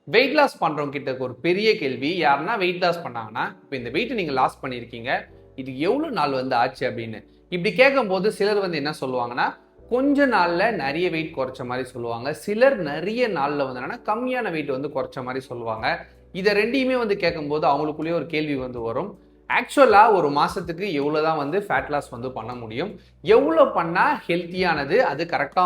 Weight loss பண்றவங்க கிட்ட ஒரு பெரிய கேள்வி, யாருன்னா வெயிட் லாஸ் பண்ணாங்கன்னா, இப்போ இந்த வெயிட் நீங்க லாஸ் பண்ணியிருக்கீங்க, இது எவ்வளவு நாள் ஆச்சு அப்படின்னு. இப்படி கேட்கும்போது சிலர் என்ன சொல்லுவாங்கன்னா, கொஞ்ச நாள்ல நிறைய வெயிட் குறைச்ச மாதிரி சொல்லுவாங்க. சிலர் நிறைய நாள்ல என்னன்னா கம்மியான வெயிட் குறைச்ச மாதிரி சொல்லுவாங்க. இதை ரெண்டையுமே கேட்கும்போது அவங்களுக்குள்ளேயே ஒரு கேள்வி வரும். ஆக்சுவலா ஒரு மாசத்துக்கு எவ்வளவுதான் ஃபேட் லாஸ் பண்ண முடியும், எவ்வளவு பண்ணா ஹெல்த்தியானது, அது கரெக்டா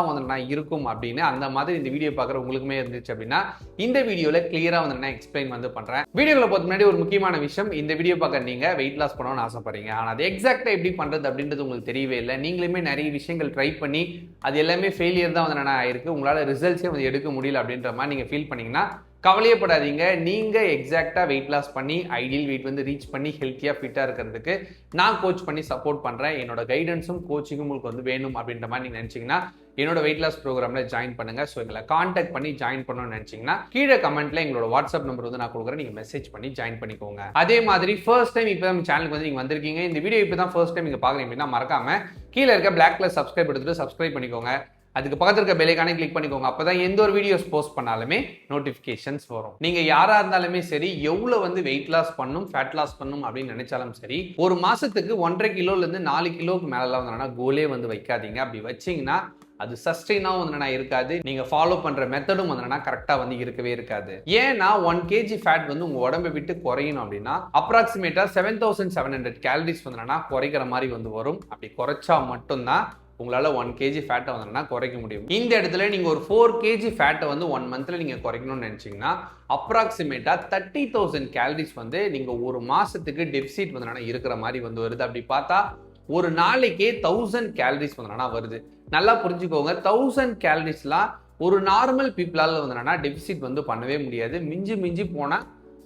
இருக்கும் அப்படின்னு அந்த மாதிரி இந்த வீடியோ பார்க்குற உங்களுக்குமே இருந்துச்சு அப்படின்னா இந்த வீடியோல கிளியரா நான் எக்ஸ்பிளைன் பண்றேன். வீடியோல பார்த்த முன்னாடி ஒரு முக்கியமான விஷயம், இந்த வீடியோ பார்க்க நீங்க வெயிட் லாஸ் பண்ணணும்னு ஆசைப்படுறீங்க, ஆனா அது எக்ஸாக்டா எப்படி பண்றது அப்படின்றது உங்களுக்கு தெரியவே இல்லை. நீங்களுமே நிறைய விஷயங்கள் ட்ரை பண்ணி அது எல்லாமே ஃபெயிலியர் தான் ஆயிருக்கு, உங்களால ரிசல்ட்ஸே எடுக்க முடியல அப்படின்ற மாதிரி நீங்க ஃபீல் பண்ணீங்கன்னா கவலையப்படாதீங்க. நீங்க எக்ஸாக்டா வெயிட் லாஸ் பண்ணி ஐடியல் வெயிட் ரீச் பண்ணி ஹெல்த்தியா ஃபிட்டா இருக்கிறதுக்கு நான் கோச் பண்ணி சப்போர்ட் பண்றேன். என்னோட கைடன்ஸும் கோச்சிங்கும் உங்களுக்கு வேணும் அப்படின்ற மாதிரி நீங்க நினைச்சீங்கன்னா என்னோட வெயிட் லாஸ் ப்ரோக்ராம்ல ஜாயின் பண்ணுங்க. ஸோ எங்களை கான்டாக்ட் பண்ணி ஜாயின் பண்ணணும்னு நினைச்சீங்கன்னா கீழே கமெண்ட்ல எங்களோட வாட்ஸ்அப் நம்பர் நான் கொடுக்குறேன், நீங்க மெசேஜ் பண்ணி ஜாயின் பண்ணிக்கோங்க. அதே மாதிரி ஃபர்ஸ்ட் டைம் இப்போ நம்ம சேனலுக்கு நீங்க வந்திருக்கீங்க, இந்த வீடியோ இப்போ தான் ஃபர்ஸ்ட் டைம் நீங்க பாக்குறீங்க அப்படின்னா மறக்காம கீழே இருக்க பிளாக் கலர் சப்ஸ்கிரைப் எடுத்துட்டு சப்ஸ்கிரைப் பண்ணிக்கோங்க. அதுக்கு பக்கத்துல இருக்க பெல் ஐகானை கிளிக் பண்ணிக்கோங்க. அப்பதான் எந்த ஒரு வீடியோஸ் போஸ்ட் பண்ணாலுமே நோட்டிபிகேஷன்ஸ் வரும். நீங்க யாரா இருந்தாலுமே சரி, எவ்வளவு வெயிட் லாஸ் பண்ணும், ஃபேட் லாஸ் பண்ணும் அப்படின்னு நினைச்சாலும் சரி, ஒரு மாசத்துக்கு 1.5 கிலோல இருந்து 4 கிலோக்கு மேல கோலே வைக்காதீங்க. அப்படி வச்சீங்கன்னா அது சஸ்டெயினாவும் இருக்காது, நீங்க ஃபாலோ பண்ற மெத்தடும் கரெக்டா இருக்கவே இருக்காது. ஏன்னா 1 kg ஃபேட் உங்க உடம்பை விட்டு குறையணும் அப்படின்னா அப்ராக்சிமேட்டா 7700 கேலரிஸ் குறைக்கிற மாதிரி வரும். அப்படி குறைச்சா மட்டும்தான் உங்களால 1 kg ஃபேட்டை குறைக்க முடியும். இந்த இடத்துல நீங்க ஒரு 4 kg ஃபேட்டை 1 மந்த்ல நீங்க குறைக்கணும்னு நினைச்சீங்கன்னா அப்ராக்சிமேட்டா 30,000 கேலரிஸ் நீங்க ஒரு மாசத்துக்கு டெபிசிட் இருக்கிற மாதிரி வருது. அப்படி பார்த்தா ஒரு நாளைக்கே 1000 கேலரிஸ் வருது. நல்லா புரிஞ்சுக்கோங்க, 1000 கேலரிஸ்லாம் ஒரு நார்மல் பீப்புளால டெபிசிட் பண்ணவே முடியாது. மிஞ்சி மிஞ்சி போனா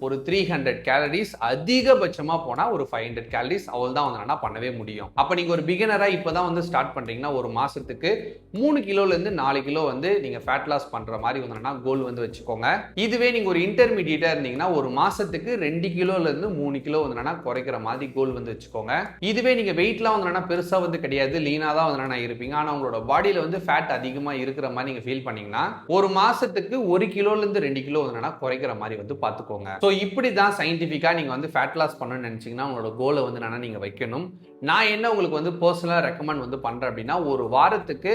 ஒரு 300 கேலரிஸ், அதிகபட்சமா போனா ஒரு 500 கேலரிஸ், அவள் தான் பண்ணவே முடியும். அப்ப நீங்க ஒரு பிகினரா இப்பதான் ஸ்டார்ட் பண்றீங்கன்னா ஒரு மாசத்துக்கு 3 கிலோல இருந்து 4 கிலோ நீங்க ஃபேட் லாஸ் பண்ற மாதிரி கோல் வச்சுக்கோங்க. இதுவே நீங்க ஒரு இன்டர்மீடியேட்டா இருந்தீங்கன்னா ஒரு மாசத்துக்கு 2 கிலோல இருந்து 3 கிலோ குறைக்கிற மாதிரி கோல் வச்சுக்கோங்க. இதுவே நீங்க வெயிட்லாம் பெருசா கிடையாது, லீனா தான் இருப்பீங்க, ஆனா உங்களோட பாடியில ஃபேட் அதிகமா இருக்கிற மாதிரி நீங்க ஃபீல் பண்ணீங்கன்னா ஒரு மாசத்துக்கு 1 கிலோல இருந்து 2 கிலோ குறைக்கிற மாதிரி பார்த்துக்கோங்க. இப்படிதான் சயின்டிபிக்கா நீங்க ஃபேட் லாஸ் பண்ணணும்னு நினைச்சீங்கன்னா உங்களோட கோலை நீங்க வைக்கணும். நான் என்ன உங்களுக்கு பர்சனலா ரெக்கமெண்ட் பண்றேன் அப்படின்னா ஒரு வாரத்துக்கு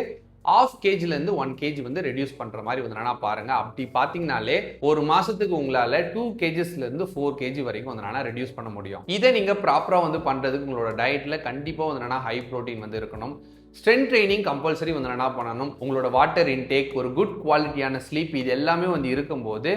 1/2 kgல இருந்து 1 kg ரெடியூஸ் பண்ற மாதிரி பாருங்க. அப்படி பாத்தீங்கன்னாலே ஒரு மாசத்துக்கு உங்களால 2 kgsல இருந்து 4 kg வரைக்கும் ரெடியூஸ் பண்ண முடியும். இதை நீங்க ப்ராப்பரா பண்றதுக்கு உங்களோட டயட்ல கண்டிப்பா ஹை புரோட்டீன் இருக்கணும். ஸ்ட்ரென்த் ட்ரைனிங் கம்பல்சரி பண்ணணும். உங்களோட வாட்டர் இன்டேக், ஒரு குட் குவாலிட்டியான ஸ்லீப், இது எல்லாமே இருக்கும்போது